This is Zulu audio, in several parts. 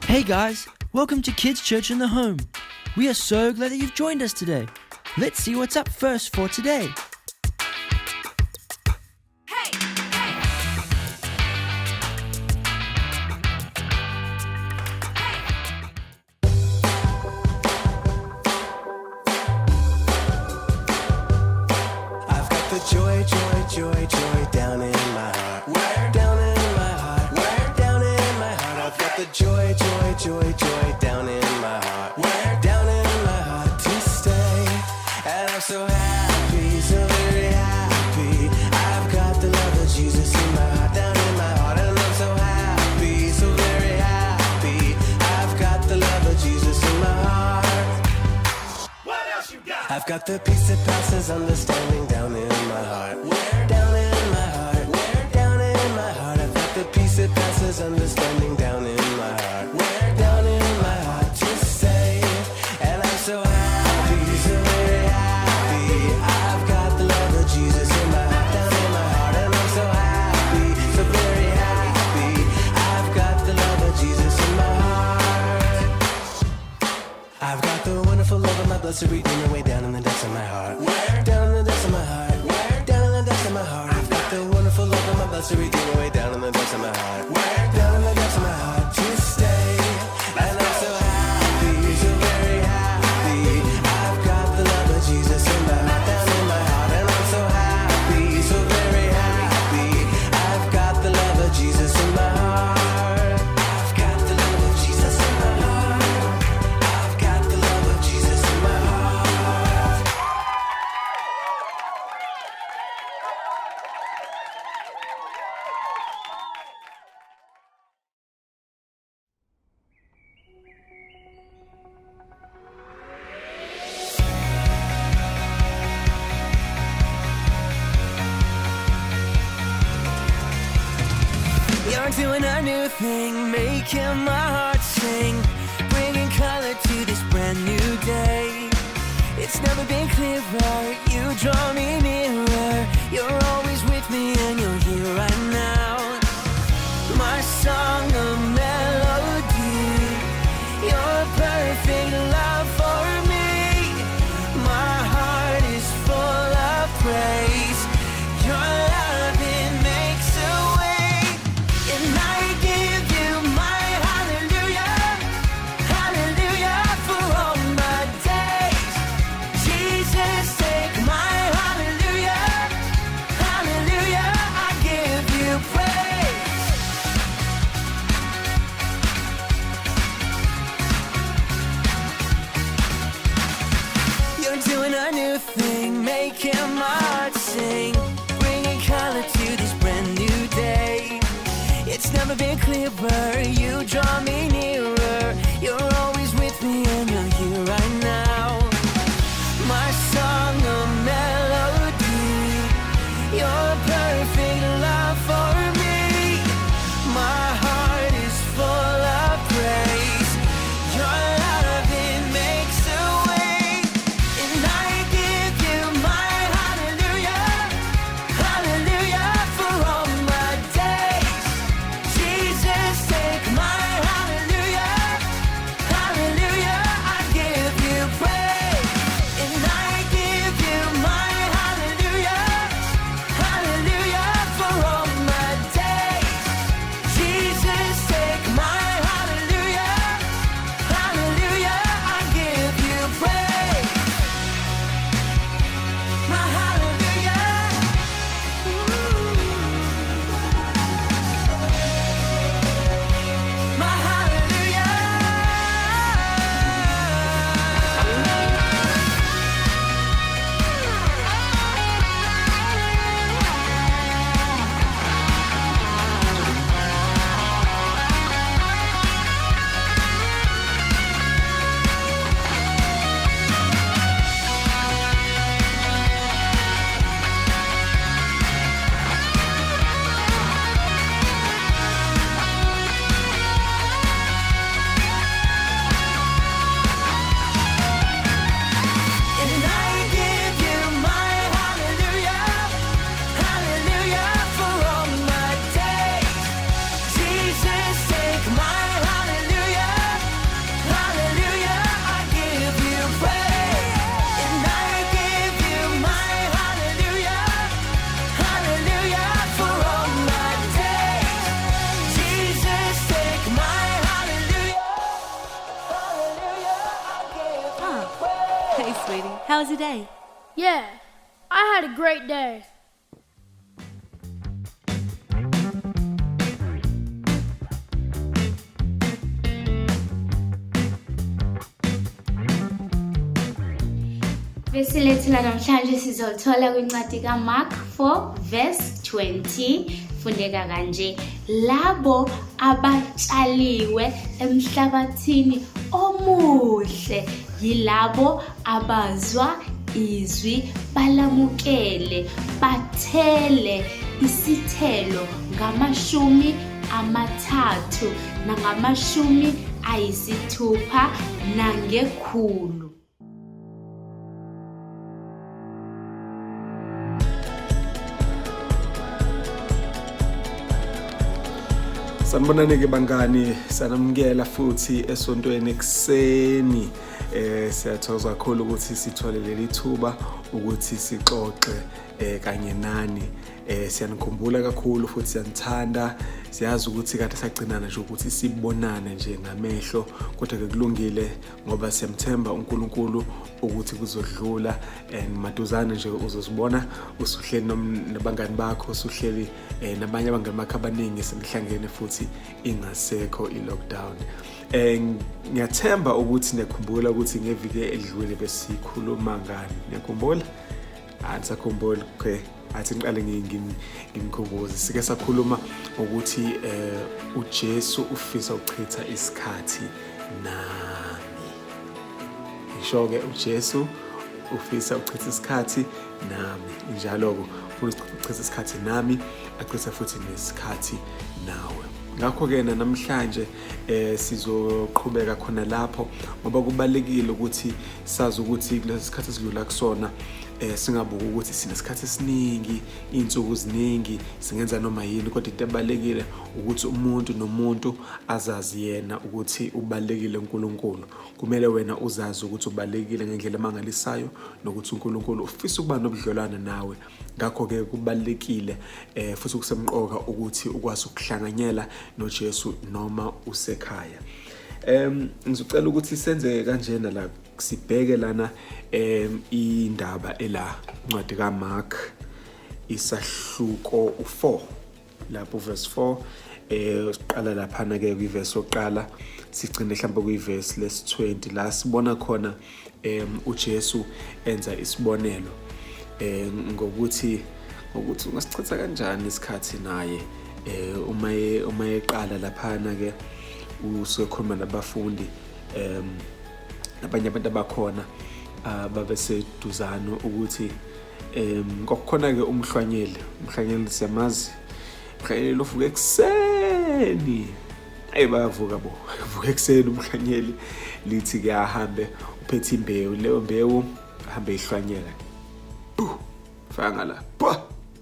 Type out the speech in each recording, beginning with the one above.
Hey guys, welcome to Kids Church in the Home. We are so glad that you've joined us today. Let's see what's up first for today. Joy, joy, joy, joy down in my heart. Where? Down in my heart. Where? Down in my heart. I've got the joy, joy, joy, joy down in my heart. Where? Down in my heart to stay. And I'm so happy, so very happy. I've got the love of Jesus in my heart, down in my heart. And I'm so happy, so very happy. I've got the love of Jesus in my heart. What else you got? I've got the peace that passes understanding down in my heart. Where? Down in my heart. Where? Down in my heart. I've got the peace that passes understanding down in my heart. Where? Down in my heart to stay. And I'm so happy, so very happy. I've got the love of Jesus in my heart, down in my heart. And I'm so happy, so very happy. I've got the love of Jesus in my heart. I've got the wonderful love of my blessed Redeemer way down in the depths of my heart. Where? Down in the depths of my heart. Where? Down in the depths of my heart. I've got the wonderful love of my blessed Redeemer way down in the depths of my heart. Where? Down in the depths of my heart to stay. And I'm so happy, so very happy. I've got the love of Jesus in my heart, down in my heart. And I'm so happy, so very happy. I've got the love of Jesus in my heart. I've got the love of Jesus in my heart. I've got the love of Jesus in my heart. You're doing a new thing, making my heart sing, bringing color to this brand new day. It's never been clearer, you draw me nearer. You're always with me and you're here right now. My song, a melody, your perfect love for me. My heart is full of praise. Your love, it makes a way. And I give you my hallelujah, hallelujah for all my days. Jesus, take my hallelujah, hallelujah, I give you praise. You're doing a new thing, making my heart sing, bringing color to this brand new day. It's never been clearer, you draw me nearer. You're always with me and you're here right now. My song, a melody, your perfect love for me. My heart is full of praise. Your love, it makes a way. And I give you my hallelujah, hallelujah for all my days. Jesus, take my hallelujah, hallelujah, I give you praise. Hey, sweetie, how was your day? Yeah, I had a great day. Bese lethu namhlanje sizothola kwincwadi kaMark 4 verse 20 fundeka kanje labo abatshaliwe emhlabathini omuhle yilabo abazwa izwi balamukele bathele isithelo ngamashumi amathathu nangamashumi ayisithupha nangekhulu. Sanibonani ke bangani, sanamukela futhi esontweni ekseni. Siyathokoza kakhulu ukuthi sithole leli thuba ukuthi sixoxe kanye nani. Siyanikhumbula kakhulu futhi siyanithanda. Siyazi ukuthi kade sagcinana nje ukuthi sibonane nje ngamehlo, kodwa ke kulungile ngoba siyamthemba uNkulunkulu ukuthi kuzodlula maduzane nje uzosibona usuhleli nabangani bakho, usuhleli nabanye abangani bakho abaningi senihlangene futhi ingasekho i-lockdown. Ngiyathemba ukuthi nekhumbula ukuthi ngeviki edlule besikhuluma ngani. Nekhumbula? Angisakhumbuli. Okay. Athi ngiqale ngimkhumbuze. Sike sakhuluma ukuthi uJesu ufisa ukuchitha isikhathi nami. Ngisho ke uJesu ufisa ukuchitha isikhathi nami. Njalo ufisa ukuchitha isikhathi nami, achitha futhi nesikhathi nawe. Ngakho ke namhlanje sizoqhubeka khona lapho ngoba kubalekile ukuthi sazi ukuthi kulesi sikhathi esidlula kusona singabuka ukuthi sinesikhathi esiningi, insuku ziningi, singenza noma yini, kodwa into ebalekile ukuthi umuntu nomuntu azazi yena ukuthi ubalekile uNkulunkulu. Kumele wena uzazi ukuthi ubalekile ngendlela emangalisayo nokuthi uNkulunkulu ufisa ukuba nobudlelwane nawe. Ngakho ke kubalekile futhi kusemqoka ukuthi ukwazi ukuhlanganyela noJesu noma usekhaya. Ngizocela ukuthi senze kanjena la sibheke lana indaba ela ncwadi kaMark isahluko u4 lapho verse 4 siqala lapha na ke kwiverse yokuqala sigcine mhlawumbe kwiverse les20 la sibona khona uJesu enza isibonelo ngokuthi ungasichitha kanjani isikhathi naye uma eqala lapha na ke usekhuluma nabafundi nabanye abantu abakhona babeseduzano ukuthi kokukhona ke umhlwanyeli siyamazi, umhlwanyeli uvuka ekseni bayavuka uvuka ekseni umhlwanyeli lithi ke ahambe uphethe imbewu, leyo mbewu ahambe ihlwanyela fanga la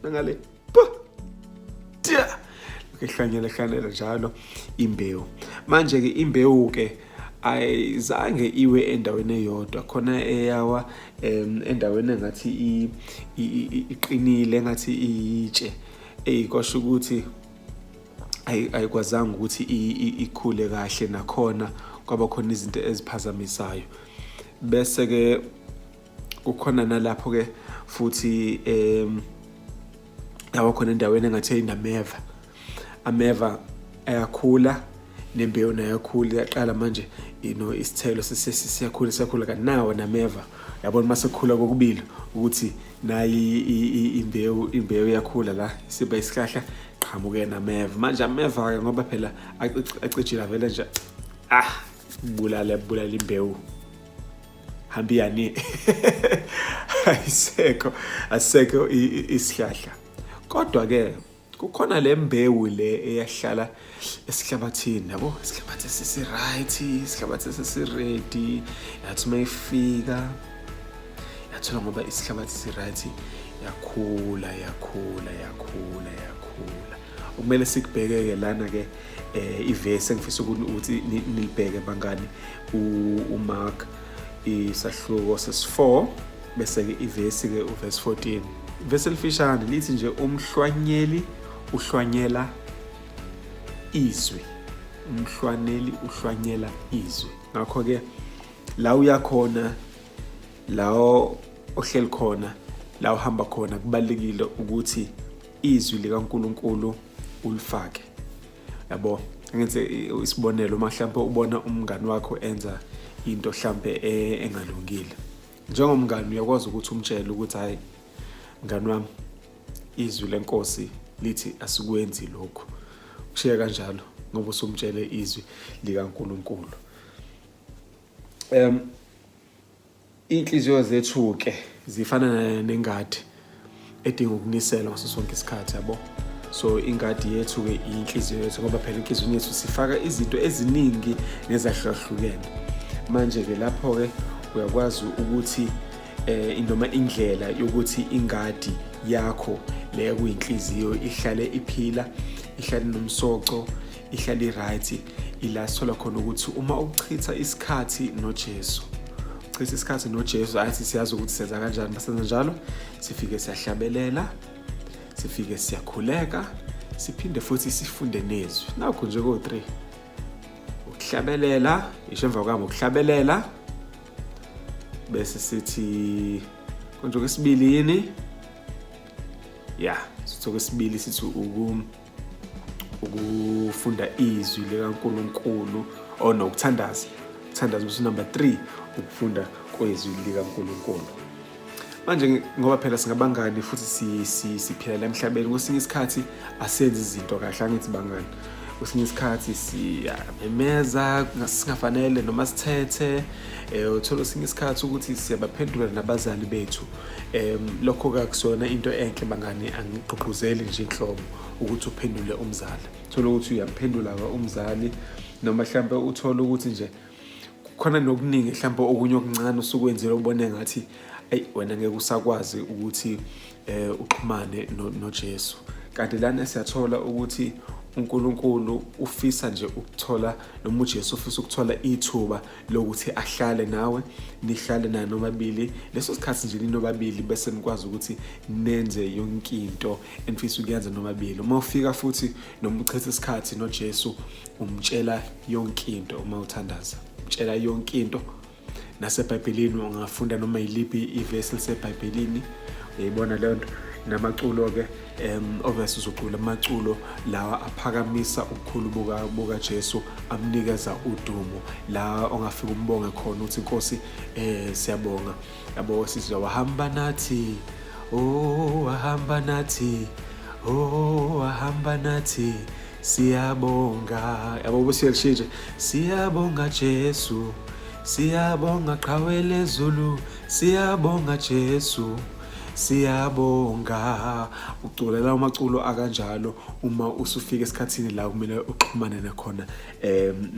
nangale ehlanyela njalo imbewu. Manje ke imbewu ke ayizange iwe endaweni eyodwa, khona eyawa endaweni engathi iqinile engathi itshe eyikosho ukuthi ayikwazanga ukuthi ikhule kahle, nakhona kwaba khona izinto eziphazamisayo. Bese ke kukhona nalapho ke futhi yawa khona endaweni engathi inameva, ameva ayakhula nembewu nayo yakhula, yaqala manje isithelo siyakhula kanawo nameva. Yabona mase kukhula kokubili ukuthi nayi imbewu yakhula la siba isihlahla qhamuke nameva. Manje ameva ke ngoba phela acijila vele nje bulala imbewu hambi yani asekho isihlahla. Kodwa ke kukhona lembewu le eyahlala esihlabathini, yabo isihlabathi sesi-right, isihlabathi sesi-ready, yathi mayifika yathola ngoba isihlabathi si-right yakhula. Kumele sikubheke lana ke iverse engifisa ukuthi nilibheke bangani uMark isahluko ses4 bese ke iverse ke uverse 14. Verse elifishane lithi nje umhlwanyeli uhlwanyela izwi. Umhlwanyeli uhlwanyela izwi. Ngakho ke la uyakhona lawo ohleli khona la uhamba khona kubalekile ukuthi izwi likaNkuluNkulu ulifake. Yabo, ngenze isibonelo mhlawumbe ubona umngani wakho enza into mhlawumbe engalungile. Njengomngani uyakwazi ukuthi umtshele ukuthi hayi mngani wami, izwi lenkosi lithi asikwenzi lokho. Kushiya kanjalo ngoba usumtshele izwi likaNkuluNkulu. Inhliziyo zethu ke zifana nengadi edinga ukuniselwa ngaso sonke isikhathi, yabo. So ingadi yethu ke inhliziyo yethu ngoba phela inhliziyo yethu sifaka izinto eziningi nezahlukahlukene. Manje ke lapho ke uyakwazi ukuthi noma indlela yokuthi ingadi yakho le kuyinhliziyo ihlale iphila, ihlale nomsoco, ihlale right, ila sithola khona ukuthi uma uchitha isikhathi noJesu, uchitha isikhathi noJesu, athi siyazi ukuthi senza kanjani. Basenza njalo sifike siyahlabelela, sifike siyakhuleka, siphinde futhi sifunde nezwi. Nakho nje ko3 ukuhlabelela, isho emva kwami ukuhlabelela, bese sithi konje okwesibili yini? Sithi okwesibili sithi ukufunda izwi likaNkuluNkulu nokuthandaza. Ukuthandaza bese number 3 ukufunda kwezwi likaNkuluNkulu. Manje ngoba phela singabangani futhi siphila la emhlabeni, kwesinye isikhathi asenze izinto kahle, angithi bangani. Kwesinye isikhathi siyamemeza singafanele noma sithethe, uthola kwesinye isikhathi ukuthi siyabaphendula nabazali bethu. Lokho akusona into enhle bangani, angigqugquzeli nje inhlobo ukuthi uphendule umzali. Uthola ukuthi uyamphendula umzali noma mhlambe uthola ukuthi nje khona nokuningi mhlambe okunye okuncane usukwenzile ubone ngathi wena ngeke usakwazi ukuthi uxhumane noJesu. Kanti lana siyathola ukuthi uNkulunkulu ufisa nje ukuthola, noma uJesu ufisa ukuthola ithuba lokuthi ahlale nawe, nihlale naye nomabili. Leso sikhathi nje ninobabili bese nikwazi ukuthi nenze yonke into enfisa ukuyenza nomabili. Uma ufika futhi noma uchitha isikhathi noJesu, umtshela yonke into. Uma uthandaza umtshela yonke into. NaseBhayibhelini ungafunda noma yiliphi ivesi liseBhayibhelini, uyayibona leyo nto. Namaculo ke obese uzoqula amaculo lawa aphakamisa ubukhulu buka Jesu, amnikeza udumo, la ongafika umbonge khona ukuthi Nkosi siyabonga. Yabo, sithi wahamba nathi, wahamba nathi, wahamba nathi, siyabonga. Yabo, busiyalishinje, siyabonga Jesu, siyabonga qhawele Zulu, siyabonga Jesu, siyabonga. Uculela amaculo akanjalo uma usufika esikhathini la kumele uxhumane nakhona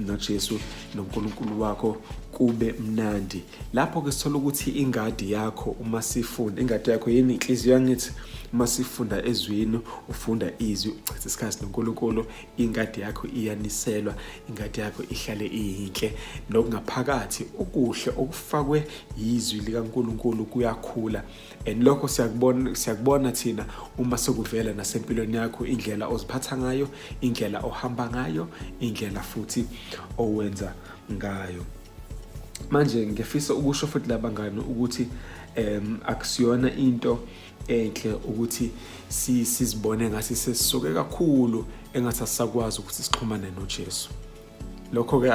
noJesu noNkulunkulu wakho, kube mnandi. Lapho ke sithola ukuthi ingadi yakho, uma sifunda ingadi yakho yini, inhliziyo yangithi, uma sifunda ezwini, ufunda izwi, uchitha isikhathi noNkulunkulu, ingadi yakho iyaniselwa, ingadi yakho ihlale iyinhle, nokungaphakathi ukuhle okufakwe izwi likaNkulunkulu kuyakhula. And lokho siyakubona thina uma sekuvela nasempilweni yakho, indlela oziphatha ngayo, indlela ohamba ngayo, indlela futhi owenza ngayo. Manje ngifisa ukusho futhi labangani ukuthi akusiyona into enhle ukuthi sizibone ngathi sesisuke kakhulu engathi asakwazi ukuthi sixhumane noJesu. Lokho ke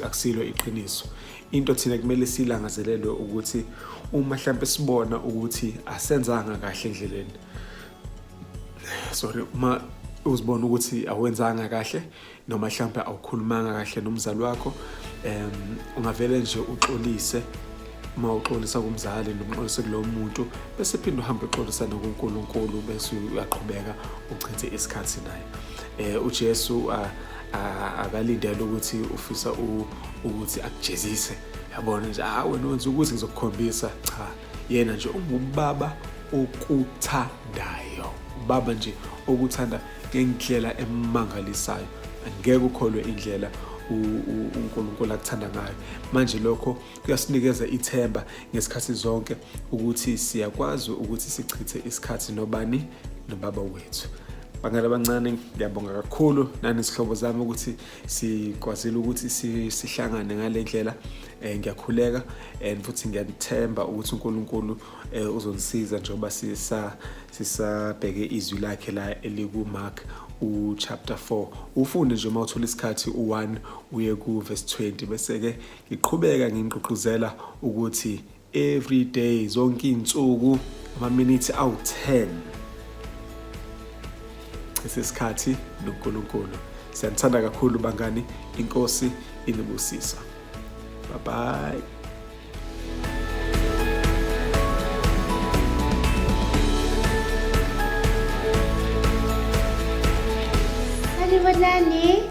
akusilo iqiniso. Into thina kumele silangazelelwe ukuthi uma mhlambe sibona ukuthi asenzanga kahle endleleni, uma uzibona ukuthi awenzanga kahle noma mhlambe awukhulumanga kahle nomzali wakho, ungavele nje uxolise. Uma uxolisa kumzali noma uxolise kulowo muntu, bese phinda uhambe uxolisa noNkulunkulu, bese uyaqhubeka uchithe isikhathi naye. uJesu akalindele ukuthi ufisa ukuthi akujezise, yabona nje wena wenza ukuthi ngizokukhombisa. Cha, yena nje ungubaba okuthandayo, ubaba nje okuthanda ngendlela emangalisayo. Angeke ukholwe indlela uNkulunkulu akuthanda ngayo. Manje lokho kuyasinikeza ithemba ngesikhathi zonke ukuthi siyakwazi ukuthi sichithe isikhathi nobani, nobaba wethu. bangane abancane ngiyabonga kakhulu nanisihlobo zami ukuthi sikwazile ukuthi sihlangane ngale ndlela. Ngiyakhuleka and futhi ngiyathemba ukuthi uNkulunkulu uzonisiza njengoba sisabheke izwi lakhe la eliku-Mark chapter 4. Ufunde nje mawuthola isikhathi u1 uye ku verse 20 bese ke ngiqhubeka ngingqoquzela ukuthi every day zonke izinsuku ama-minutes awu10 isikhathi noNkulunkulu. Siyanthanda kakhulu bangani, inkosi inibusisa. Bye bye. Sanibonani.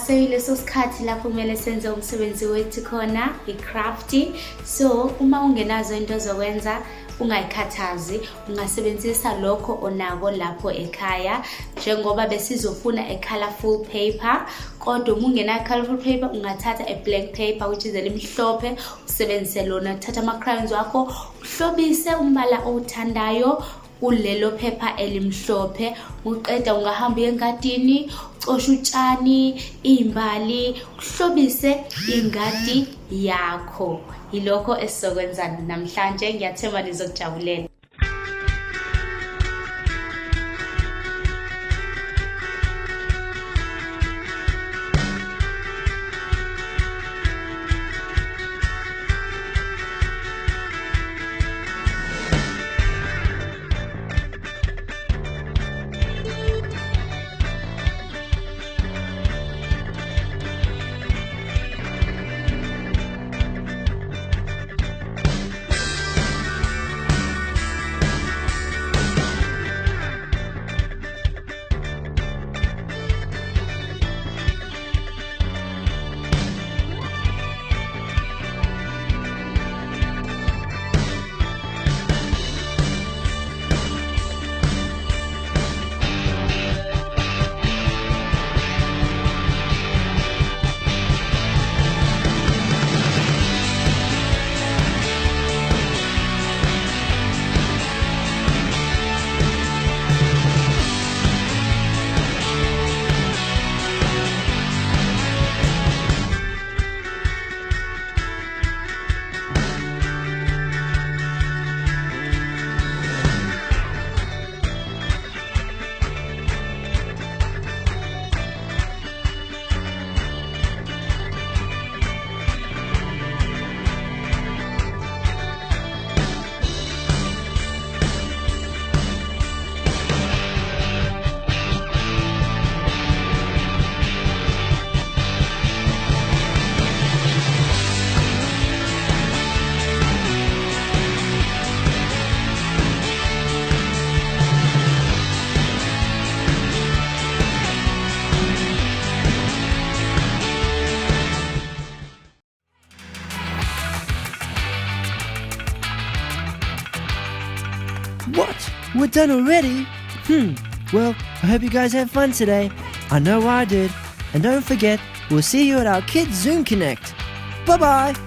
Seyileso sikhathi lapho kumele senze umsebenzi wethu khona i-crafty. So uma ungenazo into zokwenza ungayikhathazi, ungasebenzisa lokho onako lapho ekhaya. Njengoba besizofuna a-colorful paper, kodwa uma ungena colorful paper ungathatha a blank paper which is elimhlophe, usebenzise lona. Thatha ama-crayons wakho, uhlobise umbala owuthandayo kulelo phepha elimhlophe. Uqeda ungahamba engadini, ucoshe utshani, imbali, uhlobise ingadi yakho. Yilokho esizokwenza namhlanje, ngiyathemba nizokujabulela. What? We're done already? Well, I hope you guys had fun today. I know I did. And don't forget, we'll see you at our Kids Zoom Connect. Bye-bye!